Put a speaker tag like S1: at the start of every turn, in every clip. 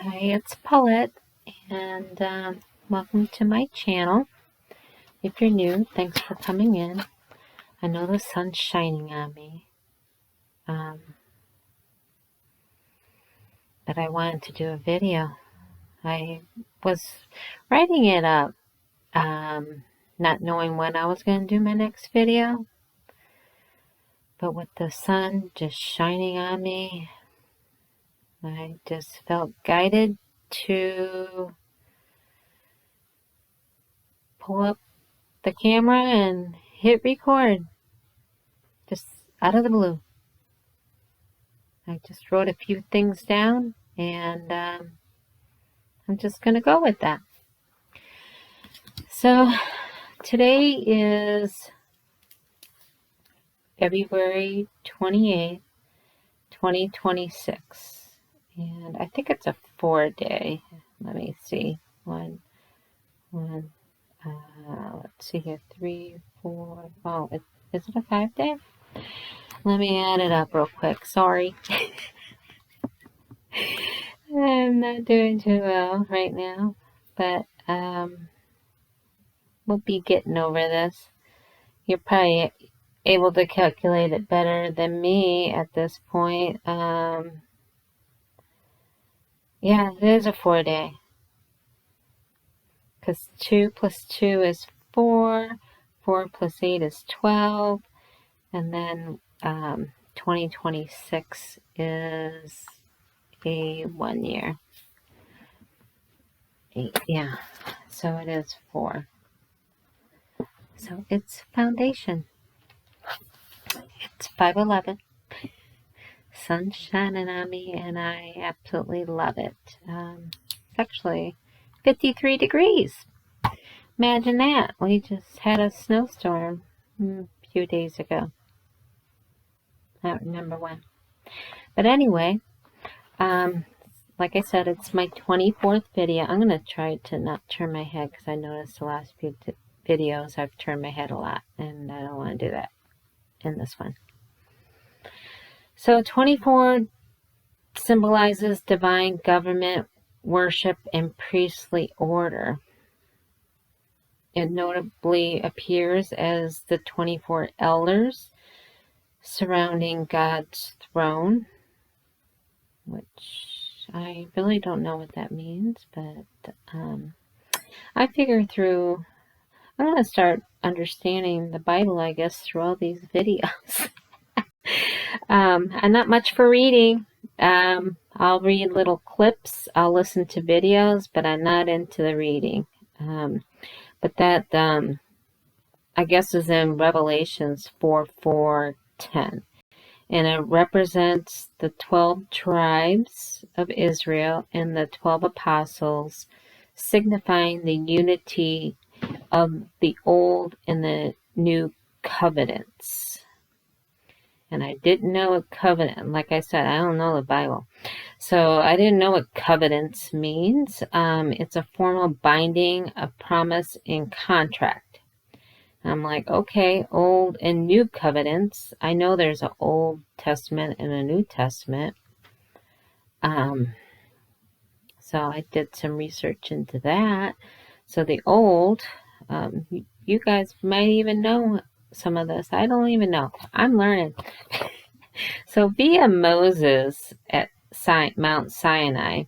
S1: Hi, it's Paulette, and welcome to my channel. If you're new, thanks for coming in. I know the sun's shining on me, but I wanted to do a video. I was writing it up, not knowing when I was going to do my next video, but with the sun just shining on me, I just felt guided to pull up the camera and hit record, just out of the blue. I just wrote a few things down, and I'm just going to go with that. So today is February 28th, 2026, and I think it's a 4-day. Let me see. Let's see here. 3, 4. Oh, is it a 5-day? Let me add it up real quick. Sorry. I'm not doing too well right now, but we'll be getting over this. You're probably able to calculate it better than me at this point. Yeah, it is a 4-day. Because 2 plus 2 is 4. 4 plus 8 is 12. And then 2026 is a 1 year. Yeah, so it is 4. So it's foundation. It's 5:11. Sun's shining on me, and I absolutely love it. It's actually 53 degrees. Imagine that. We just had a snowstorm a few days ago. I don't remember when. But anyway, like I said, it's my 24th video. I'm going to try to not turn my head because I noticed the last few videos I've turned my head a lot, and I don't want to do that in this one. So 24 symbolizes divine government, worship, and priestly order. It notably appears as the 24 elders surrounding God's throne, which I really don't know what that means, but I figure I'm going to start understanding the Bible, I guess, through all these videos. I'm not much for reading. I'll read little clips. I'll listen to videos, but I'm not into the reading. But that, I guess, is in Revelations 4:10. And it represents the 12 tribes of Israel and the 12 apostles, signifying the unity of the old and the new covenants. And I didn't know what covenant, like I said, I don't know the Bible. So I didn't know what covenants means. It's a formal binding, a promise, and contract. I'm like, okay, Old and New Covenants. I know there's an Old Testament and a New Testament. So I did some research into that. So the Old, you guys might even know some of this. I don't even know. I'm learning. So via Moses at Mount Sinai,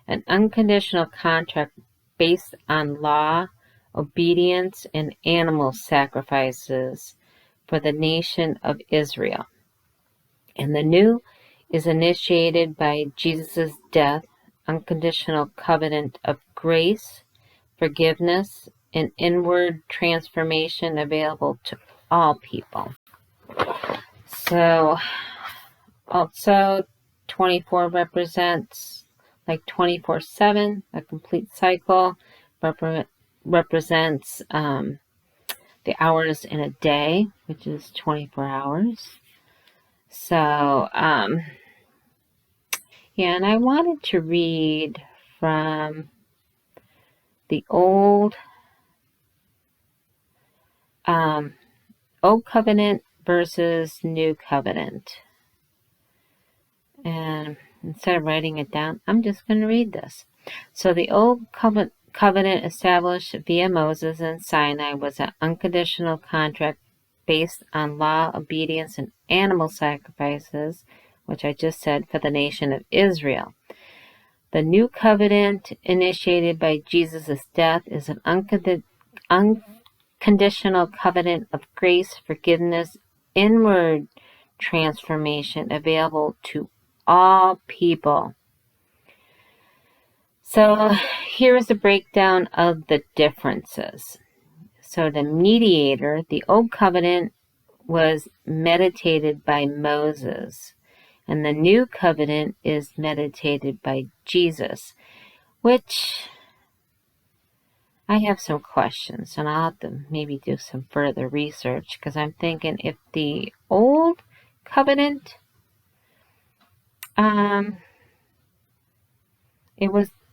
S1: an unconditional contract based on law, obedience, and animal sacrifices for the nation of Israel. And the new is initiated by Jesus' death, unconditional covenant of grace, forgiveness, and inward transformation available to all people. So also 24 represents like 24/7, a complete cycle, represents the hours in a day, which is 24 hours. So, yeah, and I wanted to read from the Old Covenant versus New Covenant. And instead of writing it down, I'm just going to read this. So the old covenant established via Moses and Sinai was an unconditional contract based on law, obedience, and animal sacrifices, which I just said, for the nation of Israel. The new covenant, initiated by Jesus' death, is an unconditional covenant of grace, forgiveness, inward transformation available to all people. So here's a breakdown of the differences. So the mediator, the old covenant, was meditated by Moses, and the new covenant is meditated by Jesus, which I have some questions, and I'll have to maybe do some further research, because I'm thinking if the old covenant,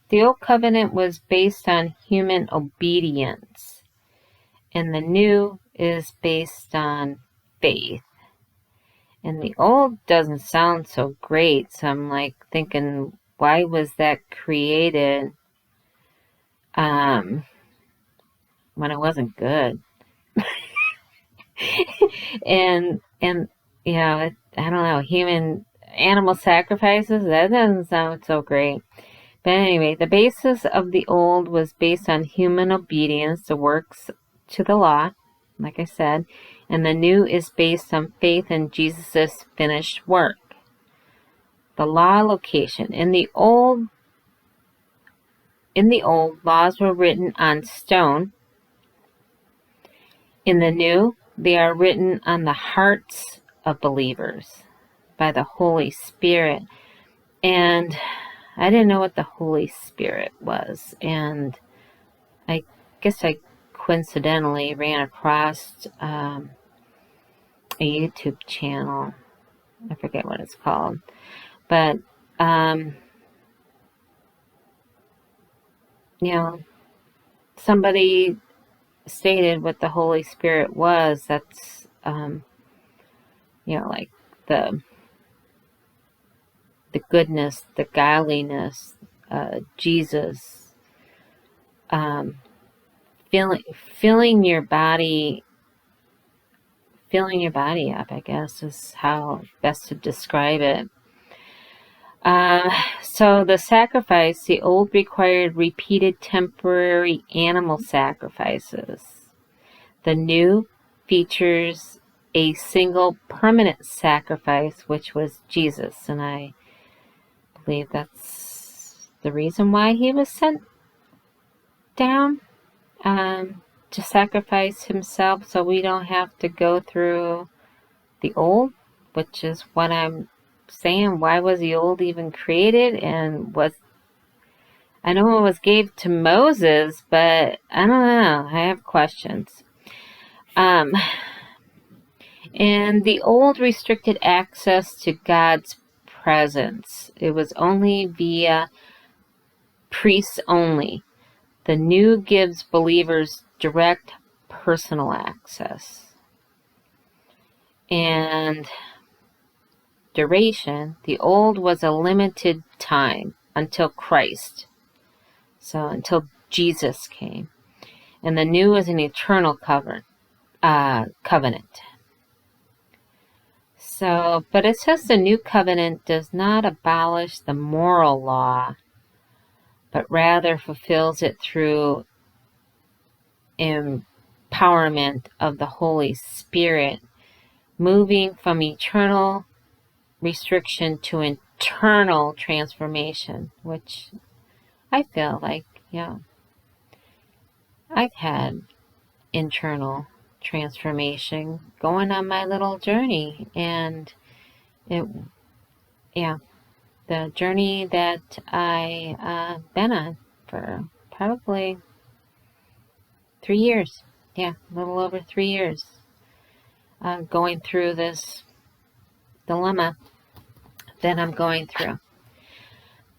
S1: the old covenant was based on human obedience, and the new is based on faith. And the old doesn't sound so great, so I'm like thinking, why was that created when it wasn't good? and you know, I don't know, animal sacrifices, that doesn't sound so great. But anyway, the basis of the old was based on human obedience, the works to the law, like I said, and the new is based on faith in Jesus' finished work. The law location. In the old, laws were written on stone. In the new, they are written on the hearts of believers by the Holy Spirit. And I didn't know what the Holy Spirit was, and I guess I coincidentally ran across a YouTube channel. I forget what it's called, but you know, somebody stated what the Holy Spirit was. That's you know, like the goodness, the godliness, Jesus, filling your body up, I guess, is how best to describe it. So the sacrifice, the old required repeated temporary animal sacrifices. The new features a single permanent sacrifice, which was Jesus, and I believe that's the reason why he was sent down, to sacrifice himself, so we don't have to go through the old, which is what I'm saying. Why was the old even created? And I know it was gave to Moses, but I don't know. I have questions. And the old restricted access to God's presence. It was only via priests only. The new gives believers direct personal access. And duration, the old was a limited time until Christ. So until Jesus came. And the new is an eternal covenant. So, but it says the new covenant does not abolish the moral law, but rather fulfills it through empowerment of the Holy Spirit, moving from eternal restriction to internal transformation, which I feel like, yeah, I've had internal transformation going on my little journey, and the journey that I been on for probably 3 years. Yeah, a little over 3 years. Going through this dilemma that I'm going through.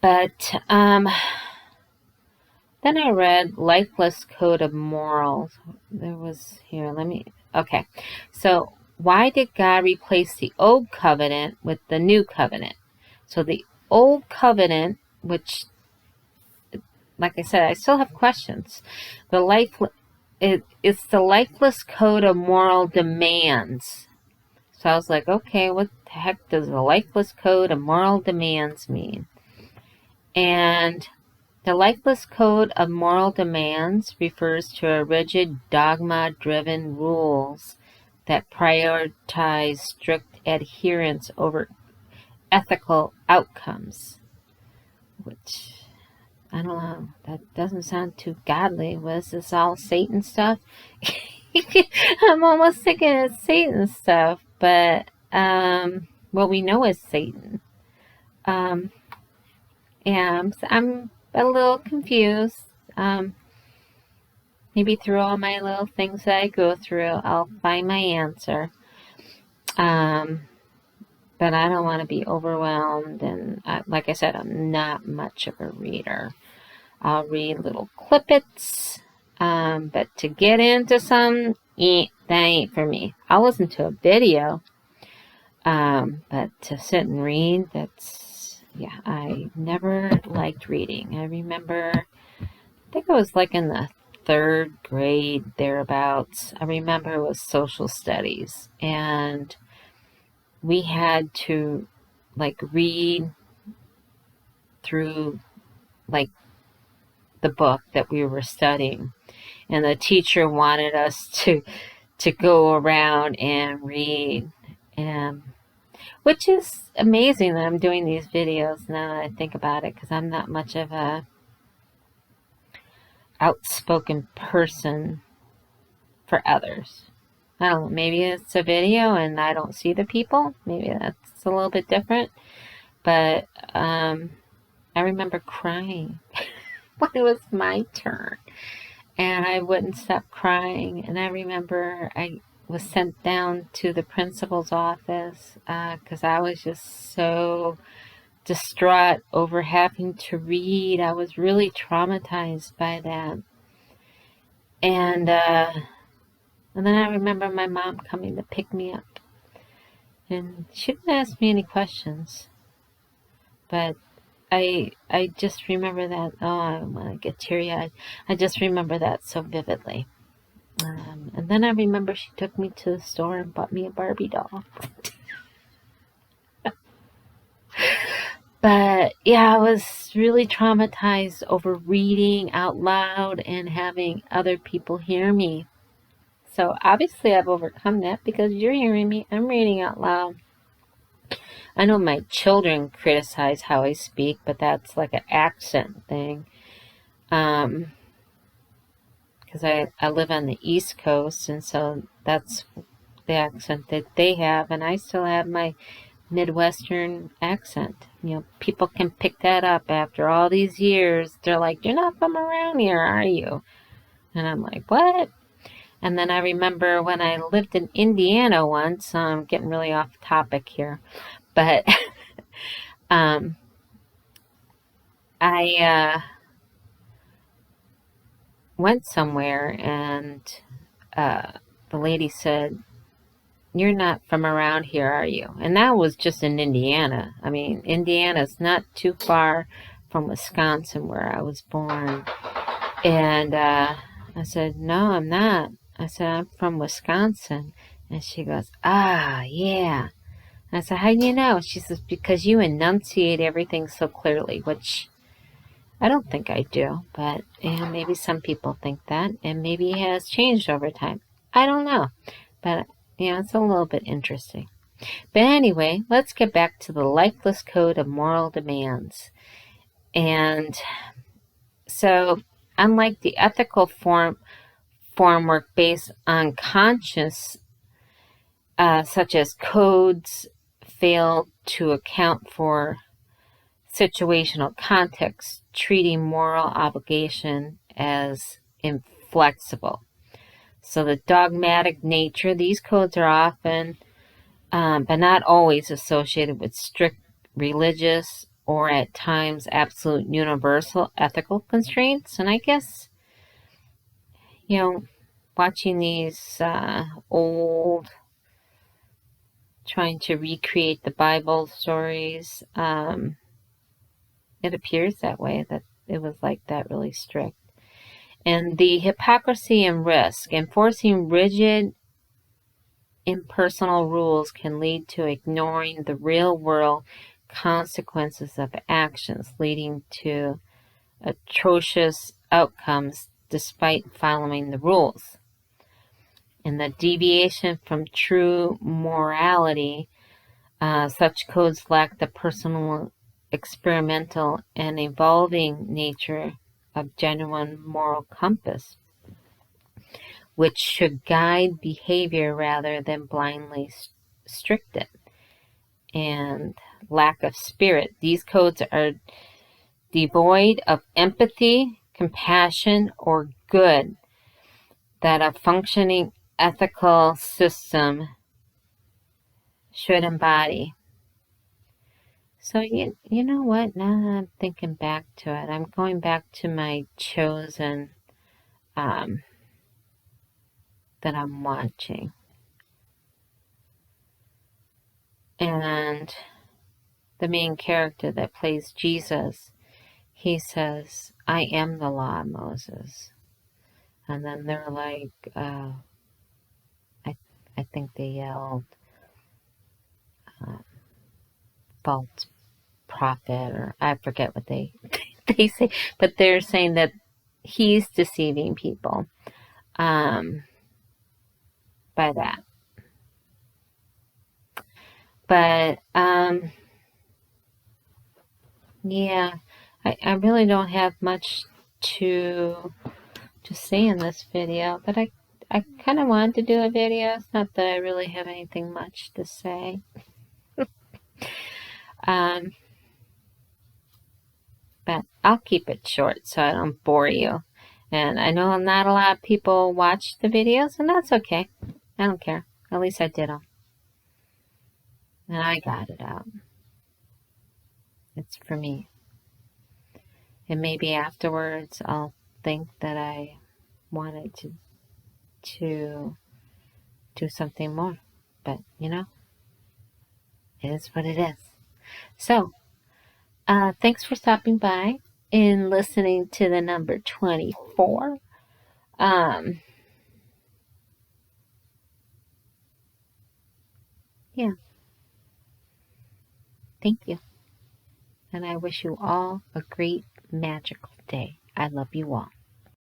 S1: But then I read Lifeless Code of Morals. Okay. So why did God replace the old covenant with the new covenant? So the Old Covenant, which, like I said, I still have questions. It's the lifeless code of moral demands. So I was like, okay, what the heck does the lifeless code of moral demands mean? And the lifeless code of moral demands refers to a rigid dogma-driven rules that prioritize strict adherence over ethical outcomes, which, I don't know, that doesn't sound too godly. Was this all Satan stuff? I'm almost thinking it's Satan stuff, but what we know is Satan. Um, yeah, I'm a little confused. Maybe through all my little things that I go through, I'll find my answer. But I don't want to be overwhelmed, and like I said, I'm not much of a reader. I'll read little clippets, but to get into some, that ain't for me. I'll listen to a video, but to sit and read, yeah, I never liked reading. I remember, I think it was like in the 3rd grade, thereabouts. I remember it was social studies, and we had to, like, read through, like, the book that we were studying. And the teacher wanted us to go around and read, and which is amazing that I'm doing these videos now that I think about it, because I'm not much of a outspoken person for others. I don't know, maybe it's a video and I don't see the people. Maybe that's a little bit different. But I remember crying when it was my turn. And I wouldn't stop crying. And I remember I was sent down to the principal's office because I was just so distraught over having to read. I was really traumatized by that. And then I remember my mom coming to pick me up. And she didn't ask me any questions. But I just remember that. Oh, I want to get teary-eyed. I just remember that so vividly. And then I remember she took me to the store and bought me a Barbie doll. But yeah, I was really traumatized over reading out loud and having other people hear me. So obviously I've overcome that because you're hearing me. I'm reading out loud. I know my children criticize how I speak, but that's like an accent thing. Because I live on the East Coast, and so that's the accent that they have, and I still have my Midwestern accent. You know, people can pick that up after all these years. They're like, "You're not from around here, are you?" And I'm like, "What?" And then I remember when I lived in Indiana once. I'm getting really off topic here, but I went somewhere, and the lady said, "You're not from around here, are you?" And that was just in Indiana. I mean, Indiana's not too far from Wisconsin, where I was born. And I said, "No, I'm not." I said, "I'm from Wisconsin." And she goes, "Ah, yeah." I said, "How do you know?" She says, "Because you enunciate everything so clearly," which I don't think I do. But maybe some people think that, and maybe it has changed over time. I don't know. But it's a little bit interesting. But anyway, let's get back to the lifeless code of moral demands. And so, unlike the ethical formwork based on conscience, such as codes, fail to account for situational context, treating moral obligation as inflexible. So the dogmatic nature, these codes are often, but not always, associated with strict religious or at times absolute universal ethical constraints. And I guess, watching these old, trying to recreate the Bible stories, It appears that way, that it was like that, really strict. And the hypocrisy and risk. Enforcing rigid impersonal rules can lead to ignoring the real world consequences of actions, leading to atrocious outcomes despite following the rules. And the deviation from true morality, such codes lack the personal, experimental, and evolving nature of genuine moral compass, which should guide behavior rather than blindly strict it. And lack of spirit. These codes are devoid of empathy, compassion, or good that a functioning ethical system should embody. So you know what? Now that I'm thinking back to it, I'm going back to my chosen that I'm watching. And the main character that plays Jesus, he says, I am the law of Moses. And then they're like, I think they yelled, false prophet, or I forget what they they say, but they're saying that he's deceiving people by that. But yeah, I really don't have much to say in this video, but I kind of wanted to do a video. It's not that I really have anything much to say. But I'll keep it short so I don't bore you. And I know not a lot of people watch the videos, and that's okay. I don't care. At least I did them. And I got it out. It's for me. And maybe afterwards I'll think that I wanted to do something more. But, you know, it is what it is. So, thanks for stopping by and listening to the number 24. Yeah, thank you. And I wish you all a great magical day. I love you all.